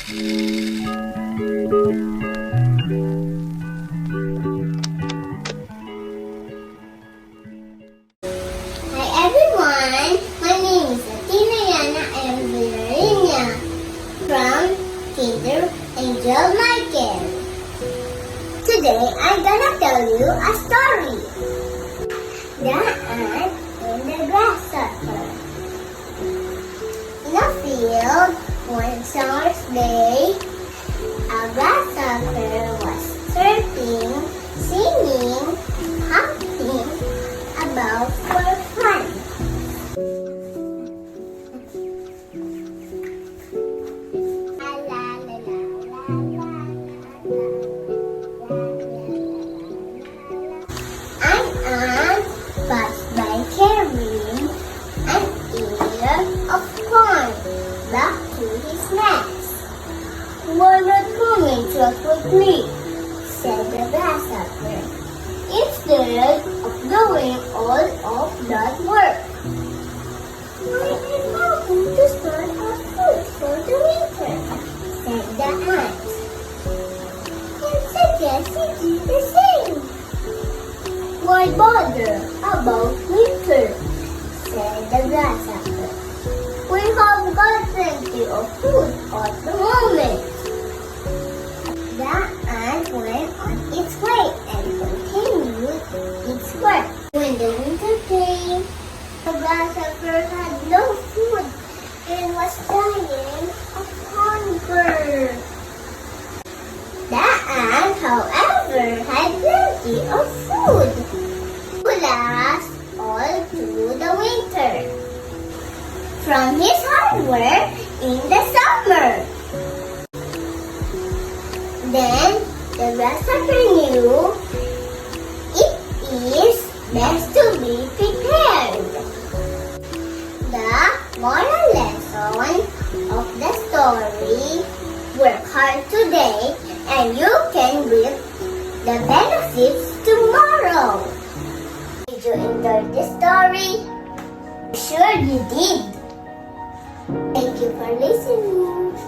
Hi everyone, my name is Athena and Virginia from Kinder Angel Michael. Today I'm gonna tell you a story. The ant and the grasshopper. In a field, one summer's day, a grasshopper was chirping, singing, hopping about for fun. La la la la la la la. An ant passed by carrying an ear of corn back to his nest. "We're not going so quickly," said the grasshopper, "instead of doing all of that work. I am now going to store our food for the winter," said the ant. "And suggest you do the same." "Why bother about winter?" said the grasshopper. "We have got plenty of food at the moment." The ant went on its way and continued its work. When the winter came, the grasshopper had no food and was dying of hunger. The ant, however, had plenty of food to last all through the winter from his hard work in the summer. Then the grasshopper knew it is best to be prepared. The moral lesson of the story: work hard today and you can reap the benefits tomorrow. Did you enjoy this story? Sure you did. Thank you for listening.